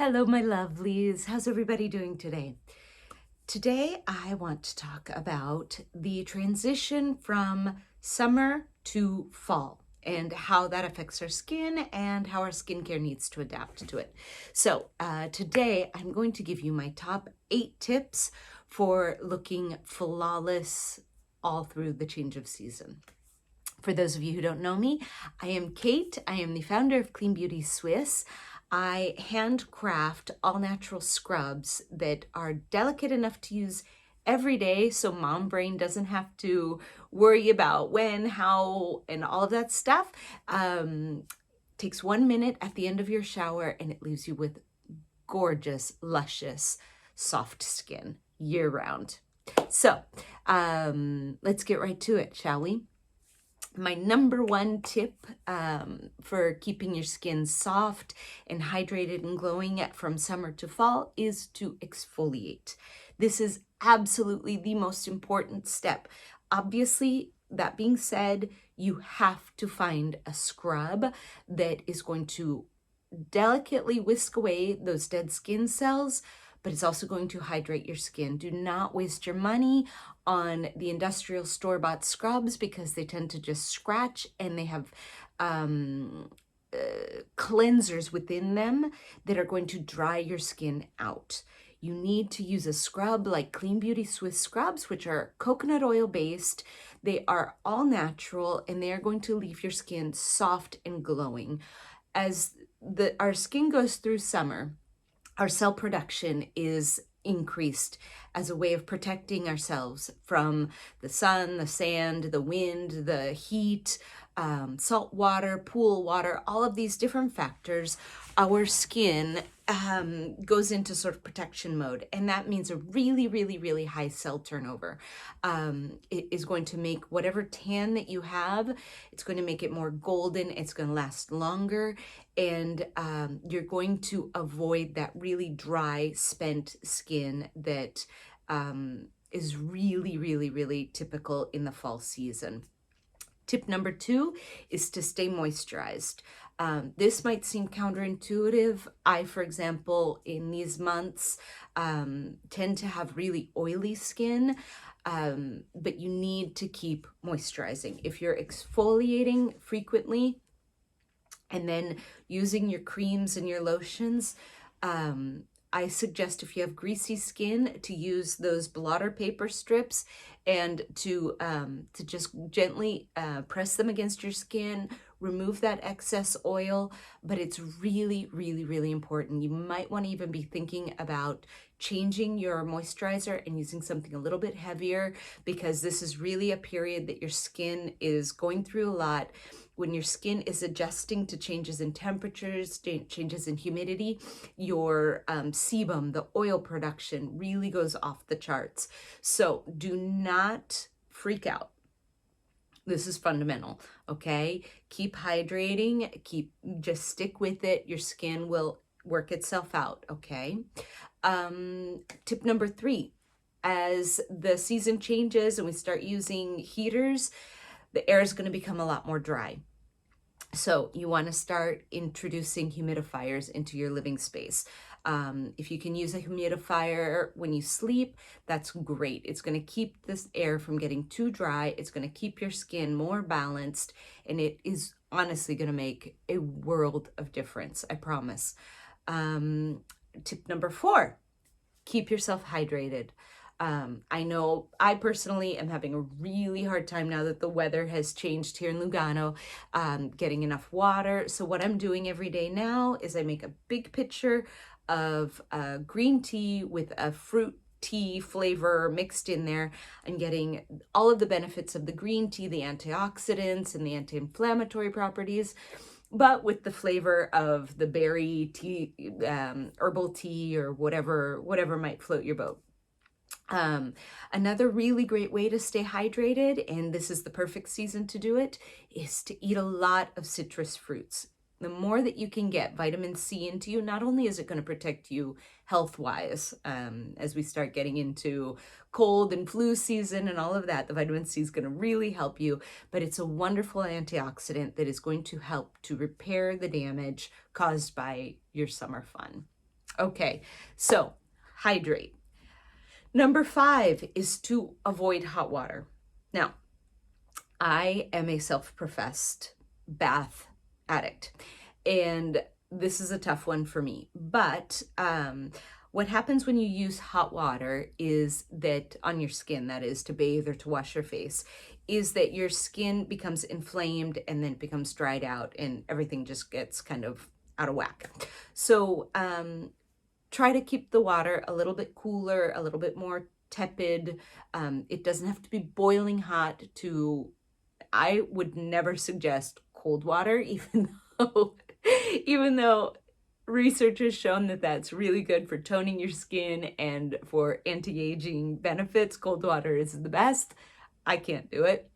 Hello, my lovelies. How's everybody doing today? Today, I want to talk about the transition from summer to fall and how that affects our skin and how our skincare needs to adapt to it. So today, I'm going to give you my top 8 tips for looking flawless all through the change of season. For those of you who don't know me, I am Kate. I am the founder of Clean Beauty Swiss. I handcraft all natural scrubs that are delicate enough to use every day so mom brain doesn't have to worry about when, how, and all of that stuff. Takes 1 minute at the end of your shower and it leaves you with gorgeous, luscious, soft skin year round. So let's get right to it, shall we? My number one tip for keeping your skin soft and hydrated and glowing from summer to fall is to exfoliate. This is absolutely the most important step. Obviously, that being said, you have to find a scrub that is going to delicately whisk away those dead skin cells, but it's also going to hydrate your skin. Do not waste your money on the industrial store-bought scrubs because they tend to just scratch and they have cleansers within them that are going to dry your skin out. You need to use a scrub like Clean Beauty Swiss scrubs, which are coconut oil based. They are all natural and they are going to leave your skin soft and glowing. As our skin goes through summer, our cell production is increased as a way of protecting ourselves from the sun, the sand, the wind, the heat, salt water, pool water, all of these different factors. Our skin goes into sort of protection mode, and that means a really, really, really high cell turnover. It is going to make whatever tan that you have, it's going to make it more golden, it's going to last longer, and you're going to avoid that really dry, spent skin that is really, really, really typical in the fall season. Tip number 2 is to stay moisturized. This might seem counterintuitive. I, for example, in these months, tend to have really oily skin, but you need to keep moisturizing. If you're exfoliating frequently and then using your creams and your lotions, I suggest if you have greasy skin to use those blotter paper strips and to just gently press them against your skin, remove that excess oil. But it's really, really, really important. You might want to even be thinking about changing your moisturizer and using something a little bit heavier, because this is really a period that your skin is going through a lot. When your skin is adjusting to changes in temperatures, changes in humidity, your sebum, the oil production, really goes off the charts. So do not freak out. This is fundamental, okay? Keep hydrating, just stick with it. Your skin will work itself out, okay? Tip number 3, as the season changes and we start using heaters, the air is going to become a lot more dry. So you want to start introducing humidifiers into your living space. If you can use a humidifier when you sleep, that's great. It's going to keep this air from getting too dry. It's going to keep your skin more balanced, and it is honestly going to make a world of difference, I promise. Tip number 4, keep yourself hydrated. I know I personally am having a really hard time now that the weather has changed here in Lugano, getting enough water. So what I'm doing every day now is I make a big pitcher of green tea with a fruit tea flavor mixed in there. I'm getting all of the benefits of the green tea, the antioxidants and the anti-inflammatory properties, but with the flavor of the berry tea, herbal tea, or whatever might float your boat. Another really great way to stay hydrated, and this is the perfect season to do it, is to eat a lot of citrus fruits. The more that you can get vitamin C into you, not only is it going to protect you health-wise, as we start getting into cold and flu season and all of that, the vitamin C is going to really help you, but it's a wonderful antioxidant that is going to help to repair the damage caused by your summer fun. Okay, so hydrate. Number 5 is to avoid hot water. Now, I am a self-professed bath addict, and this is a tough one for me. But what happens when you use hot water is that on your skin, that is to bathe or to wash your face, is that your skin becomes inflamed and then it becomes dried out and everything just gets kind of out of whack. So try to keep the water a little bit cooler, a little bit more tepid. It doesn't have to be boiling hot to, I would never suggest cold water, even though research has shown that that's really good for toning your skin and for anti-aging benefits. Cold water is the best. I can't do it.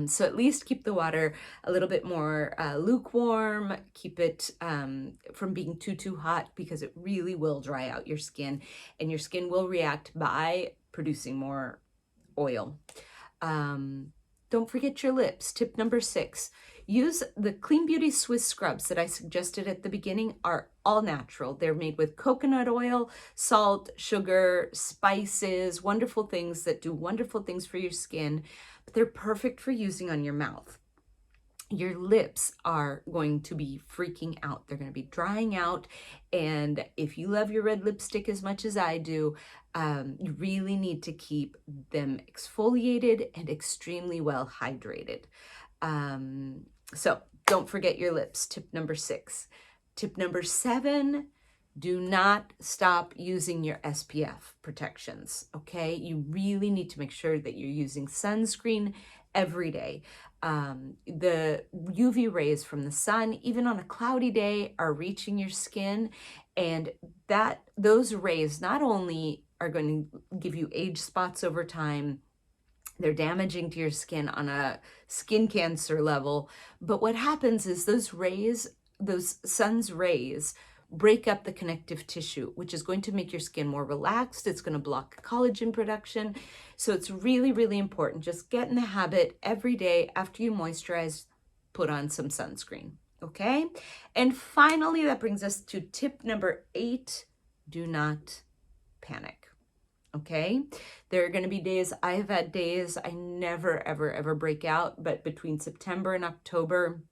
So at least keep the water a little bit more lukewarm, keep it from being too hot, because it really will dry out your skin and your skin will react by producing more oil. Don't forget your lips. Tip number 6, use the Clean Beauty Swiss scrubs that I suggested at the beginning. Are all natural. They're made with coconut oil, salt, sugar, spices, wonderful things that do wonderful things for your skin, but they're perfect for using on your mouth. Your lips are going to be freaking out. They're going to be drying out. And if you love your red lipstick as much as I do, you really need to keep them exfoliated and extremely well hydrated. So don't forget your lips. Tip number 6. Tip number 7, do not stop using your SPF protections, okay? You really need to make sure that you're using sunscreen every day. The UV rays from the sun, even on a cloudy day, are reaching your skin, and those rays not only are going to give you age spots over time, they're damaging to your skin on a skin cancer level, but what happens is those sun's rays break up the connective tissue, which is going to make your skin more relaxed. It's going to block collagen production. So it's really, really important. Just get in the habit every day after you moisturize, put on some sunscreen, okay? And finally, that brings us to tip number 8, do not panic. Okay, there are going to be days, I have had days I never, ever break out, but between September and October,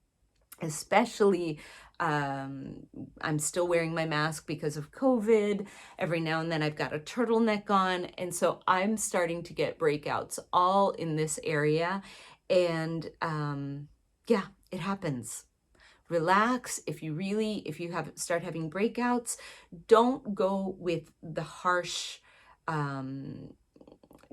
especially, I'm still wearing my mask because of COVID. Every now and then I've got a turtleneck on. And so I'm starting to get breakouts all in this area. And yeah, it happens. Relax. If you start having breakouts, don't go with the harsh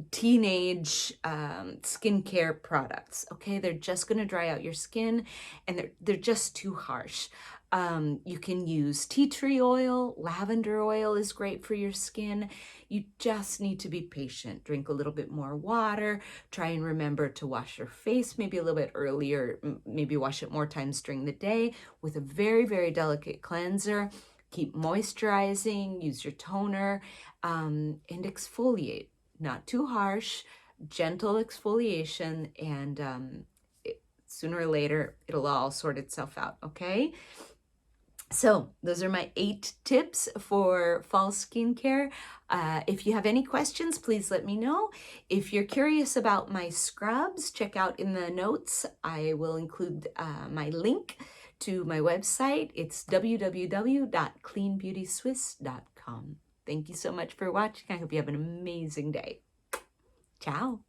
teenage skincare products, okay? They're just going to dry out your skin, and they're just too harsh. You can use tea tree oil. Lavender oil is great for your skin. You just need to be patient. Drink a little bit more water. Try and remember to wash your face maybe a little bit earlier. Maybe wash it more times during the day with a very, very delicate cleanser. Keep moisturizing. Use your toner, and exfoliate. Not too harsh, gentle exfoliation, and sooner or later, it'll all sort itself out, okay? So those are my 8 tips for fall skincare. If you have any questions, please let me know. If you're curious about my scrubs, check out in the notes. I will include my link to my website. It's www.cleanbeautyswiss.com. Thank you so much for watching. I hope you have an amazing day. Ciao.